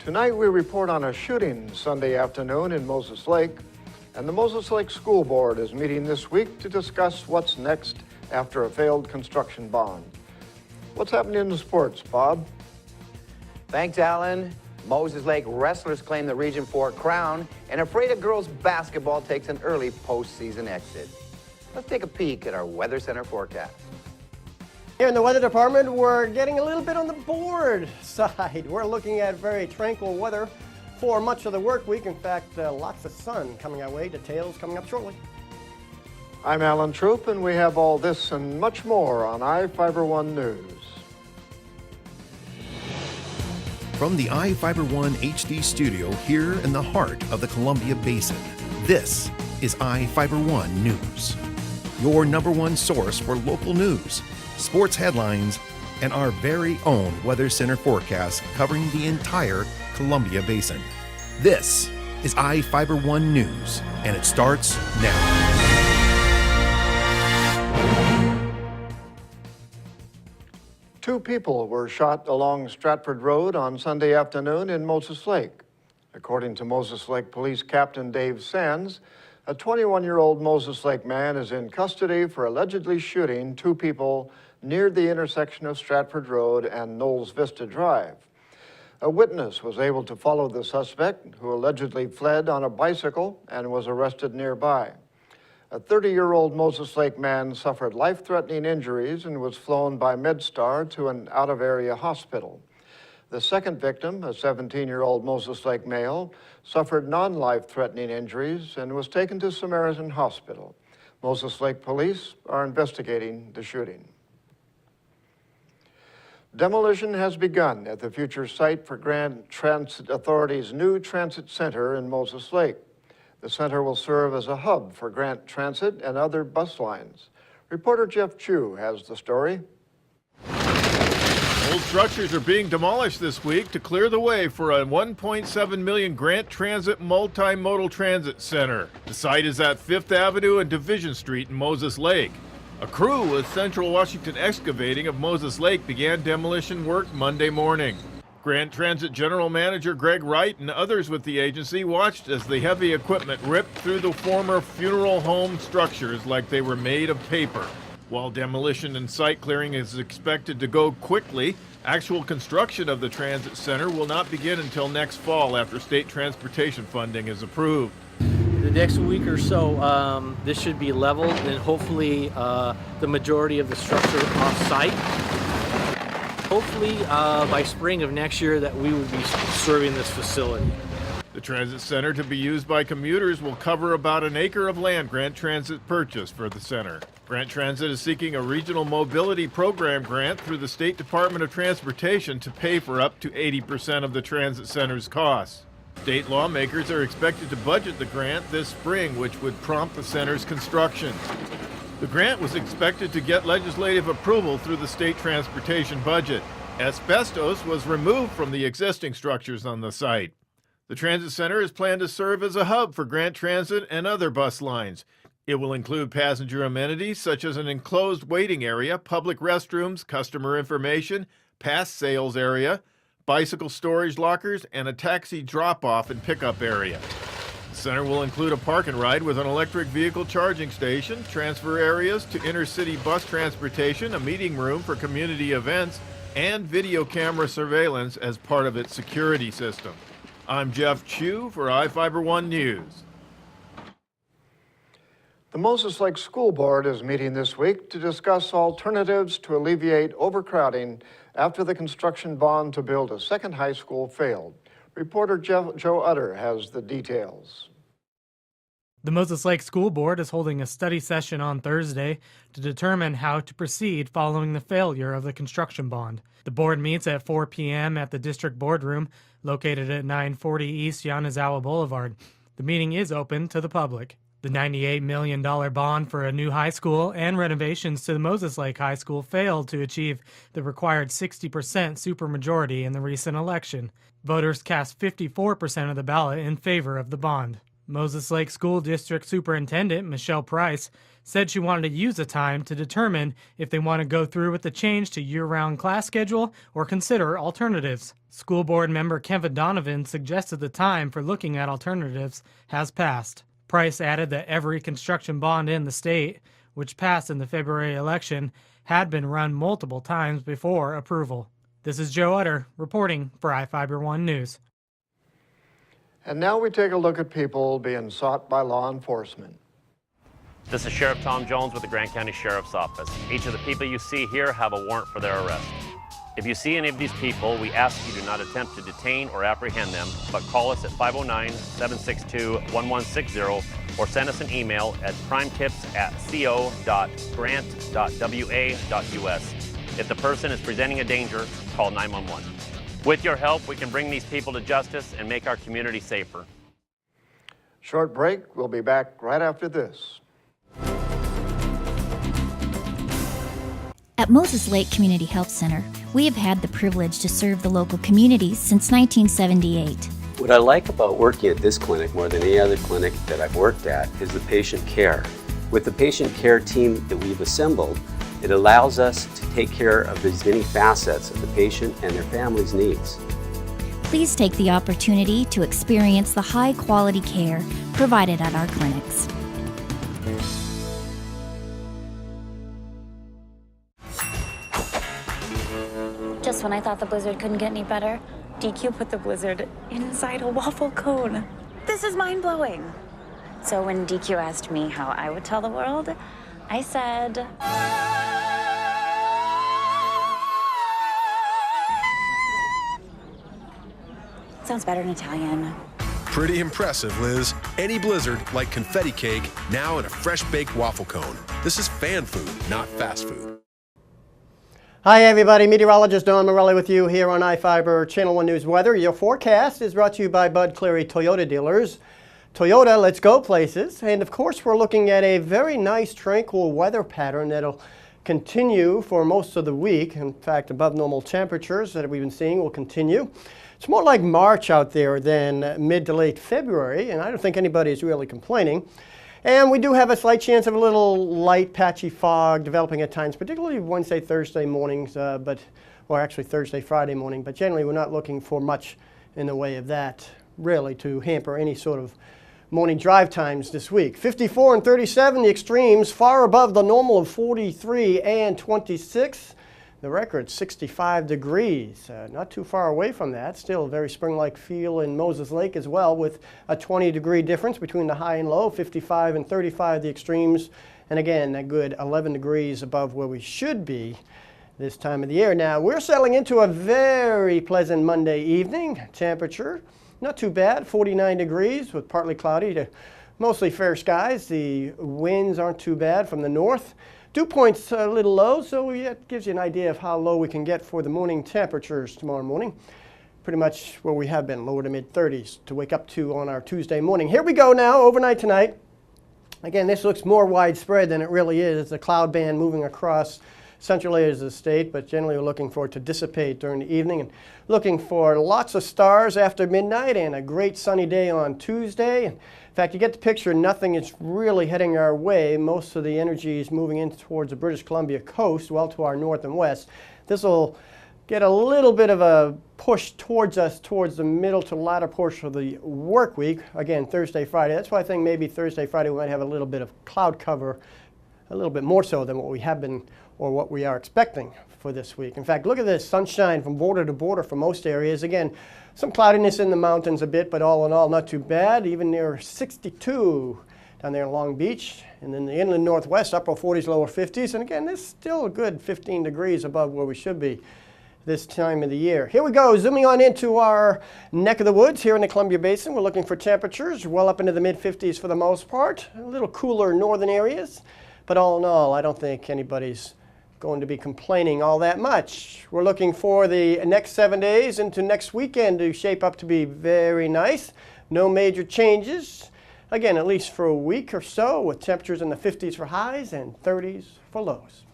Tonight we report on a shooting Sunday afternoon in Moses Lake, and the Moses Lake School Board is meeting this week to discuss what's next after a failed construction bond. What's happening in the sports, Bob? Thanks, Alan. Moses Lake wrestlers claim the Region 4 crown, and afraid of girls basketball takes an early postseason exit. Let's take a peek at our Weather Center forecast. Here in the weather department, we're getting a little bit on the bored side. We're looking at very tranquil weather for much of the work week. In fact, lots of sun coming our way. Details coming up shortly. I'm Alan Troop, and we have all this and much more on iFiber One News. From the iFiber One HD studio here in the heart of the Columbia Basin, this is iFiber One News, your #1 source for local news, sports headlines, and our very own Weather Center forecast covering the entire Columbia Basin. This is iFiber One News, and it starts now. Two people were shot along Stratford Road on Sunday afternoon in Moses Lake. According to Moses Lake Police Captain Dave Sands, a 21-year-old Moses Lake man is in custody for allegedly shooting two people near the intersection of Stratford Road and Knowles Vista Drive. A witness was able to follow the suspect, who allegedly fled on a bicycle and was arrested nearby. A 30-year-old Moses Lake man suffered life-threatening injuries and was flown by MedStar to an out-of-area hospital. The second victim, a 17-year-old Moses Lake male, suffered non-life-threatening injuries and was taken to Samaritan Hospital. Moses Lake police are investigating the shooting. Demolition has begun at the future site for Grand Transit Authority's new transit center in Moses Lake. The center will serve as a hub for Grant Transit and other bus lines. Reporter Jeff Chu has the story. Old structures are being demolished this week to clear the way for a $1.7 million Grant Transit multimodal transit center. The site is at 5th Avenue and Division Street in Moses Lake. A crew with Central Washington Excavating of Moses Lake began demolition work Monday morning. Grant Transit General Manager Greg Wright and others with the agency watched as the heavy equipment ripped through the former funeral home structures like they were made of paper. While demolition and site clearing is expected to go quickly, actual construction of the transit center will not begin until next fall after state transportation funding is approved. The next week or so, this should be leveled and hopefully the majority of the structure off-site. Hopefully by spring of next year that we will be serving this facility. The transit center to be used by commuters will cover about an acre of land Grant Transit purchased for the center. Grant Transit is seeking a regional mobility program grant through the State Department of Transportation to pay for up to 80% of the transit center's costs. State lawmakers are expected to budget the grant this spring, which would prompt the center's construction. The grant was expected to get legislative approval through the state transportation budget. Asbestos was removed from the existing structures on the site. The transit center is planned to serve as a hub for Grant Transit and other bus lines. It will include passenger amenities such as an enclosed waiting area, public restrooms, customer information, pass sales area, bicycle storage lockers, and a taxi drop-off and pickup area. The center will include a park and ride with an electric vehicle charging station, transfer areas to intercity bus transportation, a meeting room for community events, and video camera surveillance as part of its security system. I'm Jeff Chu for iFiber One News. The Moses Lake School Board is meeting this week to discuss alternatives to alleviate overcrowding after the construction bond to build a second high school failed. Reporter Joe Utter has the details. The Moses Lake School Board is holding a study session on Thursday to determine how to proceed following the failure of the construction bond. The board meets at 4 p.m. at the district boardroom located at 940 East Yanazawa Boulevard. The meeting is open to the public. The $98 million bond for a new high school and renovations to the Moses Lake High School failed to achieve the required 60% supermajority in the recent election. Voters cast 54% of the ballot in favor of the bond. Moses Lake School District Superintendent Michelle Price said she wanted to use the time to determine if they want to go through with the change to year-round class schedule or consider alternatives. School board member Kevin Donovan suggested the time for looking at alternatives has passed. Price added that every construction bond in the state, which passed in the February election, had been run multiple times before approval. This is Joe Utter reporting for iFiber1 News. And now we take a look at people being sought by law enforcement. This is Sheriff Tom Jones with the Grant County Sheriff's Office. Each of the people you see here have a warrant for their arrest. If you see any of these people, we ask you do not attempt to detain or apprehend them, but call us at 509-762-1160 or send us an email at crimetips@co.grant.wa.us. If the person is presenting a danger, call 911. With your help, we can bring these people to justice and make our community safer. Short break. We'll be back right after this. At Moses Lake Community Health Center, we have had the privilege to serve the local communities since 1978. What I like about working at this clinic more than any other clinic that I've worked at is the patient care. With the patient care team that we've assembled, it allows us to take care of these many facets of the patient and their family's needs. Please take the opportunity to experience the high-quality care provided at our clinics. Just when I thought the blizzard couldn't get any better, DQ put the blizzard inside a waffle cone. This is mind-blowing. So when DQ asked me how I would tell the world, I said... Sounds better in Italian. Pretty impressive, Liz. Any blizzard, like confetti cake, now in a fresh-baked waffle cone. This is fan food, not fast food. Hi everybody, meteorologist Don Morelli with you here on iFiber Channel 1 News Weather. Your forecast is brought to you by Bud Cleary Toyota dealers. Toyota, let's go places. And of course we're looking at a very nice tranquil weather pattern that'll continue for most of the week. In fact, above normal temperatures that we've been seeing will continue. It's more like March out there than mid to late February, and I don't think anybody's really complaining. And we do have a slight chance of a little light patchy fog developing at times, particularly Wednesday, Thursday mornings, or actually Thursday, Friday morning. But generally, we're not looking for much in the way of that, really, to hamper any sort of morning drive times this week. 54 and 37, the extremes, far above the normal of 43 and 26. The record, 65 degrees. Not too far away from that. Still a very spring-like feel in Moses Lake as well, with a 20-degree difference between the high and low, 55 and 35 the extremes. And again, a good 11 degrees above where we should be this time of the year. Now, we're settling into a very pleasant Monday evening. Temperature, not too bad, 49 degrees with partly cloudy to mostly fair skies. The winds aren't too bad from the north. Dew point's a little low, so it gives you an idea of how low we can get for the morning temperatures tomorrow morning. Pretty much where we have been, lower to mid-30s to wake up to on our Tuesday morning. Here we go now, overnight tonight. Again, this looks more widespread than it really is. It's a cloud band moving across central areas of the state, but generally we're looking for it to dissipate during the evening and looking for lots of stars after midnight and a great sunny day on Tuesday. In fact, you get the picture, nothing is really heading our way. Most of the energy is moving in towards the British Columbia coast, well to our north and west. This will get a little bit of a push towards us towards the middle to latter portion of the work week. Again, Thursday, Friday. That's why I think maybe Thursday, Friday we might have a little bit of cloud cover, a little bit more so than what we have been or what we are expecting for this week. In fact, look at this sunshine from border to border for most areas. Again, some cloudiness in the mountains a bit, but all in all, not too bad. Even near 62 down there in Long Beach. And then the inland northwest, upper 40s, lower 50s. And again, this is still a good 15 degrees above where we should be this time of the year. Here we go, zooming on into our neck of the woods here in the Columbia Basin. We're looking for temperatures well up into the mid-50s for the most part. A little cooler northern areas. But all in all, I don't think anybody's going to be complaining all that much. We're looking for the next 7 days into next weekend to shape up to be very nice. No major changes. Again, at least for a week or so, with temperatures in the 50s for highs and 30s for lows.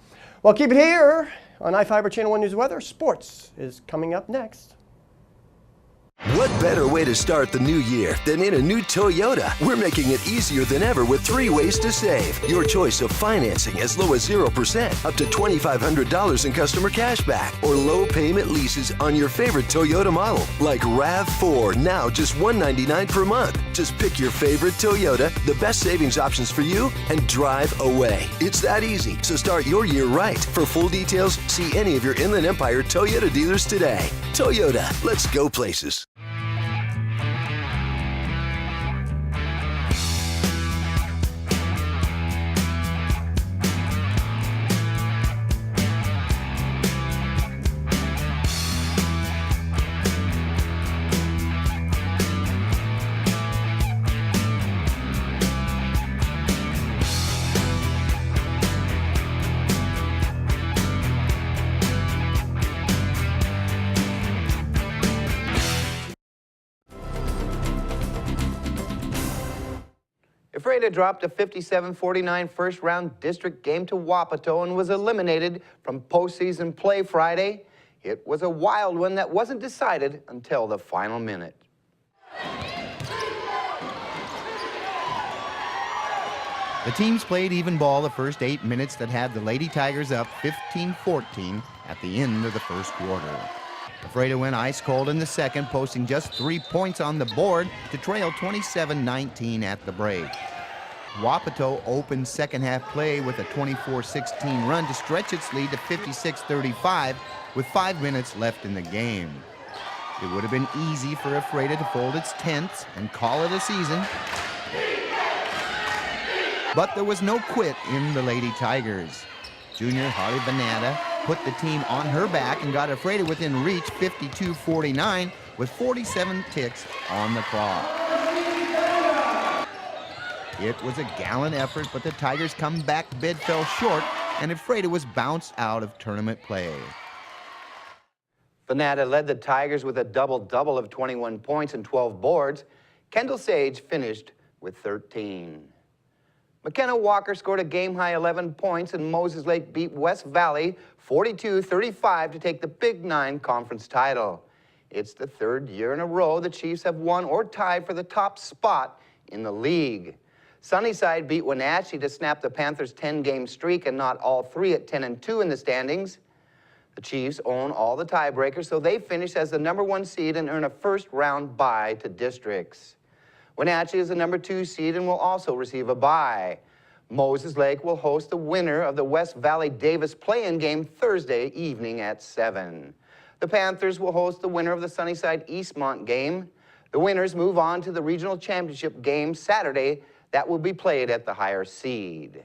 Well, keep it here on iFiber Channel 1 News Weather. Sports is coming up next. What better way to start the new year than in a new Toyota? We're making it easier than ever with 3 ways to save. Your choice of financing as low as 0%, up to $2,500 in customer cash back, or low payment leases on your favorite Toyota model, like RAV4, now just $199 per month. Just pick your favorite Toyota, the best savings options for you, and drive away. It's that easy, so start your year right. For full details, see any of your Inland Empire Toyota dealers today. Toyota, let's go places. Ephrata dropped a 57-49 first-round district game to Wapato and was eliminated from postseason play Friday. It was a wild one that wasn't decided until the final minute. The teams played even ball the first 8 minutes that had the Lady Tigers up 15-14 at the end of the first quarter. Ephrata went ice cold in the second, posting just 3 points on the board to trail 27-19 at the break. Wapato opened second half play with a 24-16 run to stretch its lead to 56-35 with 5 minutes left in the game. It would have been easy for Ephrata to fold its tents and call it a season. But there was no quit in the Lady Tigers. Junior Holly Vanada put the team on her back and got Ephrata within reach 52-49 with 47 ticks on the clock. It was a gallant effort, but the Tigers' comeback bid fell short and Ephrata was bounced out of tournament play. Vanada led the Tigers with a double-double of 21 points and 12 boards. Kendall Sage finished with 13. McKenna Walker scored a game-high 11 points, and Moses Lake beat West Valley 42-35 to take the Big 9 conference title. It's the third year in a row the Chiefs have won or tied for the top spot in the league. Sunnyside beat Wenatchee to snap the Panthers' 10-game streak and knot all three at 10-2 in the standings. The Chiefs own all the tiebreakers, so they finish as the #1 seed and earn a first-round bye to districts. Wenatchee is the #2 seed and will also receive a bye. Moses Lake will host the winner of the West Valley Davis play-in game Thursday evening at 7. The Panthers will host the winner of the Sunnyside Eastmont game. The winners move on to the regional championship game Saturday that will be played at the higher seed.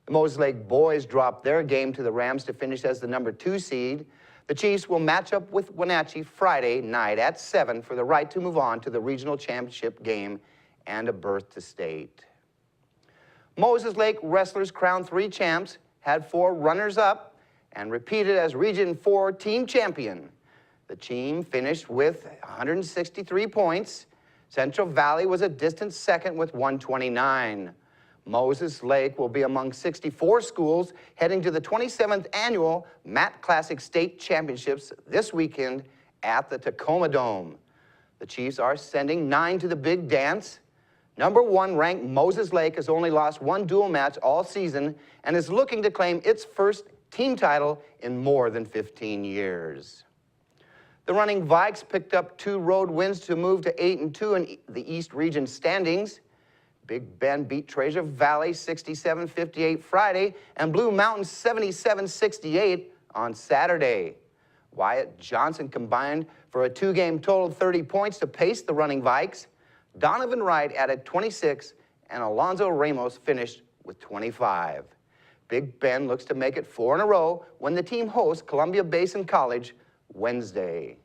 The Moses Lake boys dropped their game to the Rams to finish as the #2 seed. The Chiefs will match up with Wenatchee Friday night at 7 for the right to move on to the regional championship game and a berth to state. Moses Lake wrestlers crowned 3 champs, had 4 runners-up, and repeated as Region 4 team champion. The team finished with 163 points. Central Valley was a distant second with 129. Moses Lake will be among 64 schools heading to the 27th annual Matt Classic State Championships this weekend at the Tacoma Dome. The Chiefs are sending 9 to the big dance. #1 ranked Moses Lake has only lost 1 dual match all season and is looking to claim its first team title in more than 15 years. The Running Vikes picked up 2 road wins to move to 8-2 in the East Region standings. Big Bend beat Treasure Valley 67-58 Friday and Blue Mountain 77-68 on Saturday. Wyatt Johnson combined for a 2-game total of 30 points to pace the Running Vikes. Donovan Wright added 26 and Alonzo Ramos finished with 25. Big Bend looks to make it 4 in a row when the team hosts Columbia Basin College Wednesday.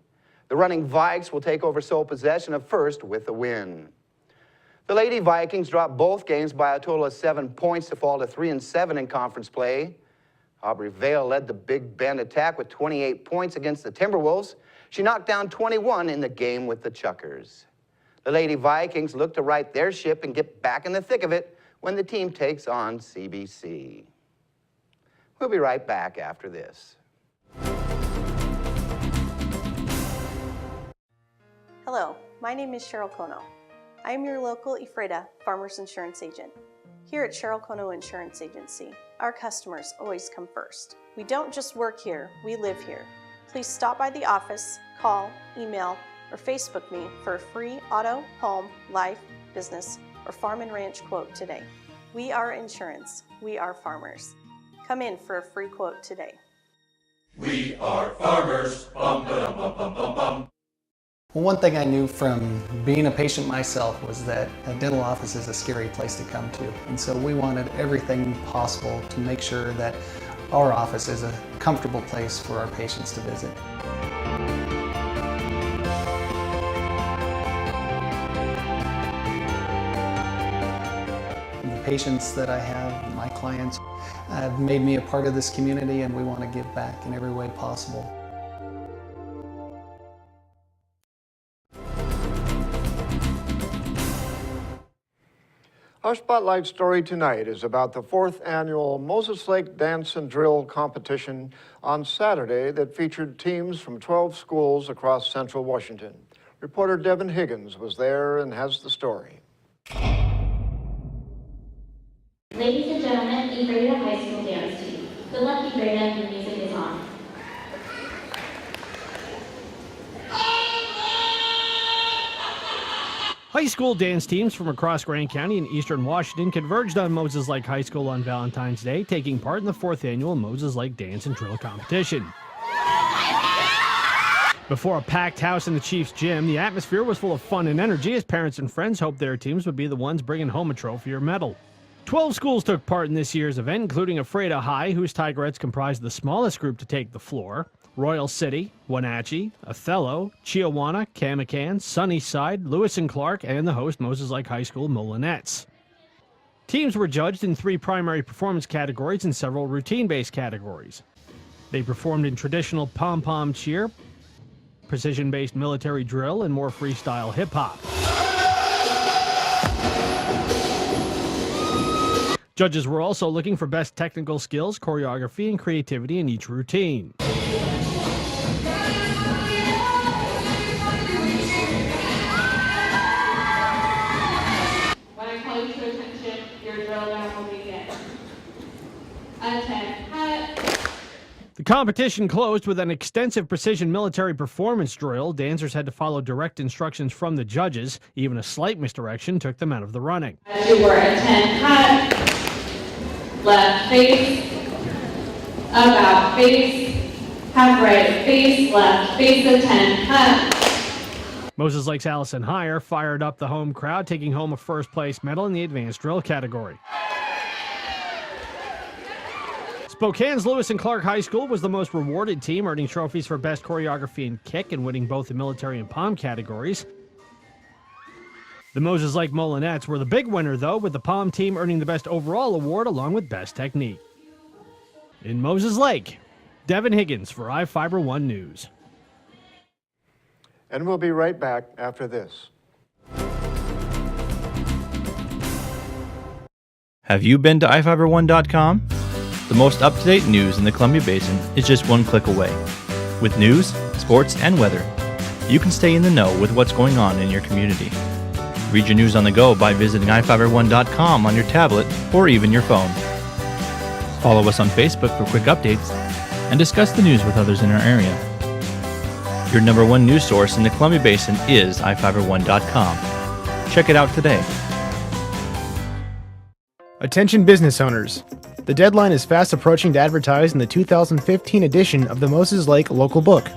The Running Vikes will take over sole possession of first with a win. The Lady Vikings dropped both games by a total of 7 points to fall to 3-7 in conference play. Aubrey Vale led the Big Bend attack with 28 points against the Timberwolves. She knocked down 21 in the game with the Chuckers. The Lady Vikings look to right their ship and get back in the thick of it when the team takes on CBC. We'll be right back after this. Hello, my name is Cheryl Kono. I am your local Ephrata Farmers Insurance Agent. Here at Cheryl Kono Insurance Agency, our customers always come first. We don't just work here, we live here. Please stop by the office, call, email, or Facebook me for a free auto, home, life, business, or farm and ranch quote today. We are insurance. We are farmers. Come in for a free quote today. We are farmers. Bum, ba-dum, bum, bum, bum, bum. Well, one thing I knew from being a patient myself was that a dental office is a scary place to come to. And so we wanted everything possible to make sure that our office is a comfortable place for our patients to visit. The patients that I have, my clients, have made me a part of this community, and we want to give back in every way possible. Our spotlight story tonight is about the 4th annual Moses Lake Dance and Drill competition on Saturday that featured teams from 12 schools across central Washington. Reporter Devin Higgins was there and has the story. Ladies and gentlemen, Ephrata High School Dance Team. Good luck, Ephrata, the music is on. High school dance teams from across Grant County and eastern Washington converged on Moses Lake High School on Valentine's Day, taking part in the 4th annual Moses Lake Dance and Drill competition. Before a packed house in the Chiefs gym, the atmosphere was full of fun and energy as parents and friends hoped their teams would be the ones bringing home a trophy or medal. 12 schools took part in this year's event, including Ephrata High, whose Tigerettes comprised the smallest group to take the floor, Royal City, Wenatchee, Othello, Chiawana, Camacan, Sunnyside, Lewis and Clark, and the host Moses Lake High School Molinettes. Teams were judged in 3 primary performance categories and several routine-based categories. They performed in traditional pom-pom cheer, precision-based military drill, and more freestyle hip-hop. Judges were also looking for best technical skills, choreography, and creativity in each routine. When I call you to attention, your drill now will begin. Attend, cut. The competition closed with an extensive precision military performance drill. Dancers had to follow direct instructions from the judges. Even a slight misdirection took them out of the running. As you were, attend, cut. Left face, about face, have right face, left face, attend, cut. Moses Lake's Allison Heyer fired up the home crowd, taking home a first-place medal in the advanced drill category. Spokane's Lewis and Clark High School was the most rewarded team, earning trophies for best choreography and kick and winning both the military and pom categories. The Moses Lake Molinettes were the big winner, though, with the pom team earning the best overall award along with best technique. In Moses Lake, Devin Higgins for iFiber One News. And we'll be right back after this. Have you been to iFiber1.com? The most up-to-date news in the Columbia Basin is just one click away. With news, sports, and weather, you can stay in the know with what's going on in your community. Read your news on the go by visiting iFiber1.com on your tablet or even your phone. Follow us on Facebook for quick updates and discuss the news with others in our area. Your #1 news source in the Columbia Basin is iFiber1.com. Check it out today. Attention business owners. The deadline is fast approaching to advertise in the 2015 edition of the Moses Lake Local Book.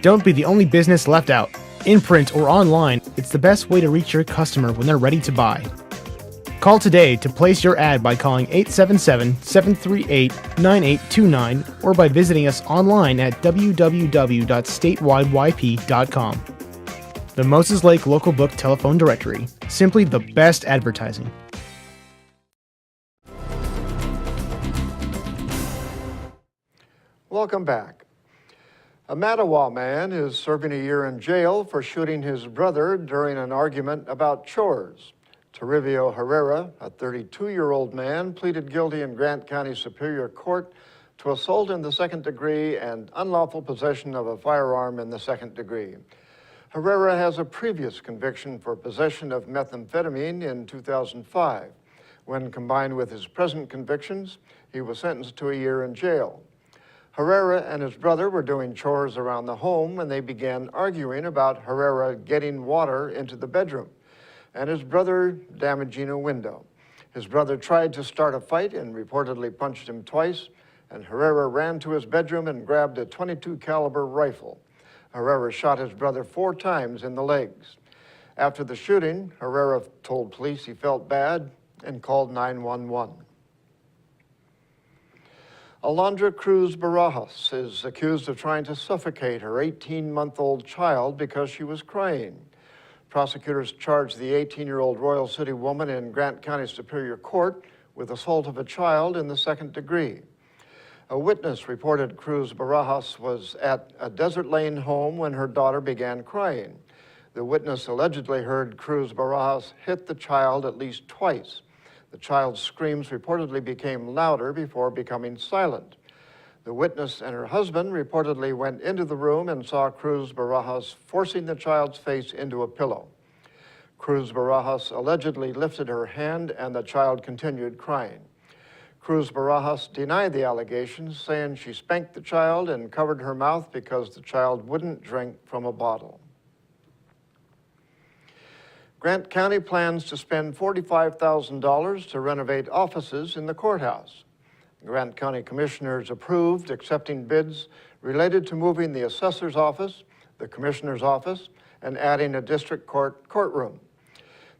Don't be the only business left out. In print or online, it's the best way to reach your customer when they're ready to buy. Call today to place your ad by calling 877-738-9829 or by visiting us online at www.statewideyp.com. The Moses Lake Local Book Telephone Directory. Simply the best advertising. Welcome back. A Mattawa man is serving a year in jail for shooting his brother during an argument about chores. Toribio Herrera, a 32-year-old man, pleaded guilty in Grant County Superior Court to assault in the second degree and unlawful possession of a firearm in the second degree. Herrera has a previous conviction for possession of methamphetamine in 2005. When combined with his present convictions, he was sentenced to a year in jail. Herrera and his brother were doing chores around the home when they began arguing about Herrera getting water into the bedroom and his brother damaging a window. His brother tried to start a fight and reportedly punched him twice, and Herrera ran to his bedroom and grabbed a .22 caliber rifle. Herrera shot his brother 4 times in the legs. After the shooting, Herrera told police he felt bad and called 911. Alondra Cruz Barajas is accused of trying to suffocate her 18-month-old child because she was crying. Prosecutors charged the 18-year-old Royal City woman in Grant County Superior Court with assault of a child in the 2nd degree. A witness reported Cruz Barajas was at a Desert Lane home when her daughter began crying. The witness allegedly heard Cruz Barajas hit the child at least twice. The child's screams reportedly became louder before becoming silent. The witness and her husband reportedly went into the room and saw Cruz Barajas forcing the child's face into a pillow. Cruz Barajas allegedly lifted her hand and the child continued crying. Cruz Barajas denied the allegations, saying she spanked the child and covered her mouth because the child wouldn't drink from a bottle. Grant County plans to spend $45,000 to renovate offices in the courthouse. Grant County Commissioners approved accepting bids related to moving the assessor's office, the commissioner's office, and adding a district courtroom.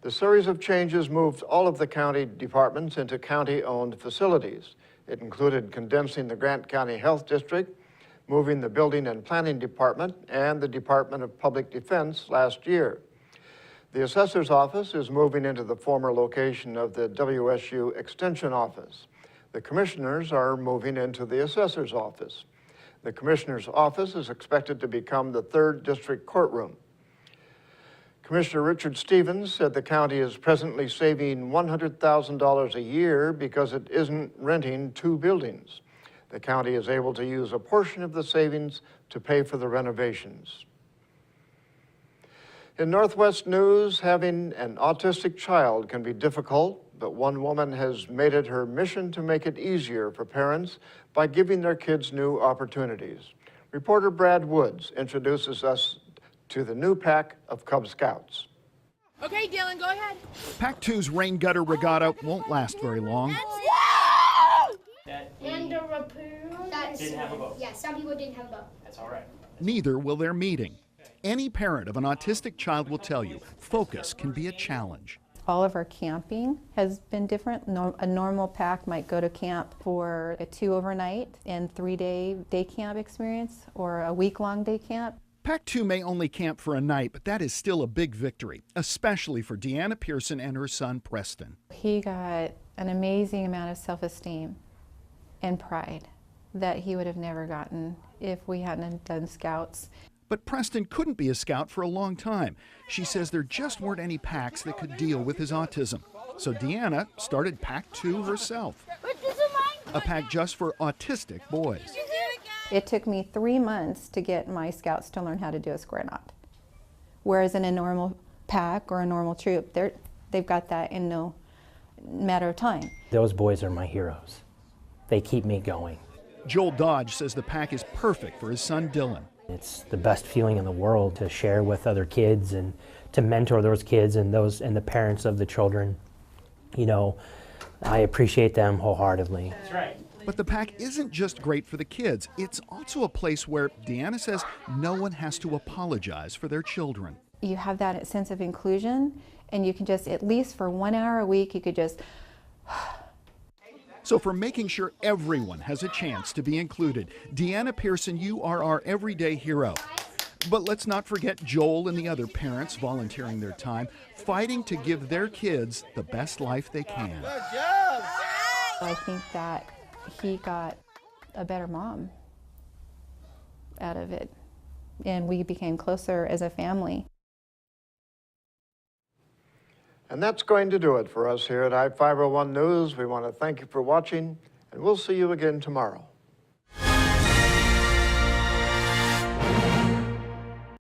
The series of changes moved all of the county departments into county-owned facilities. It included condensing the Grant County Health District, moving the Building and Planning Department and the Department of Public Defense last year. The assessor's office is moving into the former location of the WSU Extension Office. The commissioners are moving into the assessor's office. The commissioner's office is expected to become the 3rd district courtroom. Commissioner Richard Stevens said the county is presently saving $100,000 a year because it isn't renting 2 buildings. The county is able to use a portion of the savings to pay for the renovations. In Northwest news, having an autistic child can be difficult, but one woman has made it her mission to make it easier for parents by giving their kids new opportunities. Reporter Brad Woods introduces us to the new pack of Cub Scouts. Okay, Dylan, go ahead. Pack 2's rain gutter regatta won't last very long. And the raccoon didn't have a boat. Yeah, some people didn't have a boat. That's all right. Neither will their meeting. Any parent of an autistic child will tell you, focus can be a challenge. All of our camping has been different. A normal pack might go to camp for a 2 overnight and 3-day day camp experience or a week-long day camp. Pack 2 may only camp for a night, but that is still a big victory, especially for Deanna Pearson and her son Preston. He got an amazing amount of self-esteem and pride that he would have never gotten if we hadn't done Scouts. But Preston couldn't be a scout for a long time. She says there just weren't any packs that could deal with his autism. So Deanna started Pack 2 herself, a pack just for autistic boys. It took me 3 months to get my Scouts to learn how to do a square knot. Whereas in a normal pack or a normal troop, they've got that in no matter of time. Those boys are my heroes. They keep me going. Joel Dodge says the pack is perfect for his son Dylan. It's the best feeling in the world to share with other kids and to mentor those kids and the parents of the children. You know, I appreciate them wholeheartedly. That's right. But the pack isn't just great for the kids. It's also a place where Deanna says no one has to apologize for their children. You have that sense of inclusion, and you can just, at least for 1 hour a week, you could just... So for making sure everyone has a chance to be included, Deanna Pearson, you are our everyday hero. But let's not forget Joel and the other parents volunteering their time, fighting to give their kids the best life they can. Good job! I think that he got a better mom out of it, and we became closer as a family. And that's going to do it for us here at I-501 News. We want to thank you for watching, and we'll see you again tomorrow.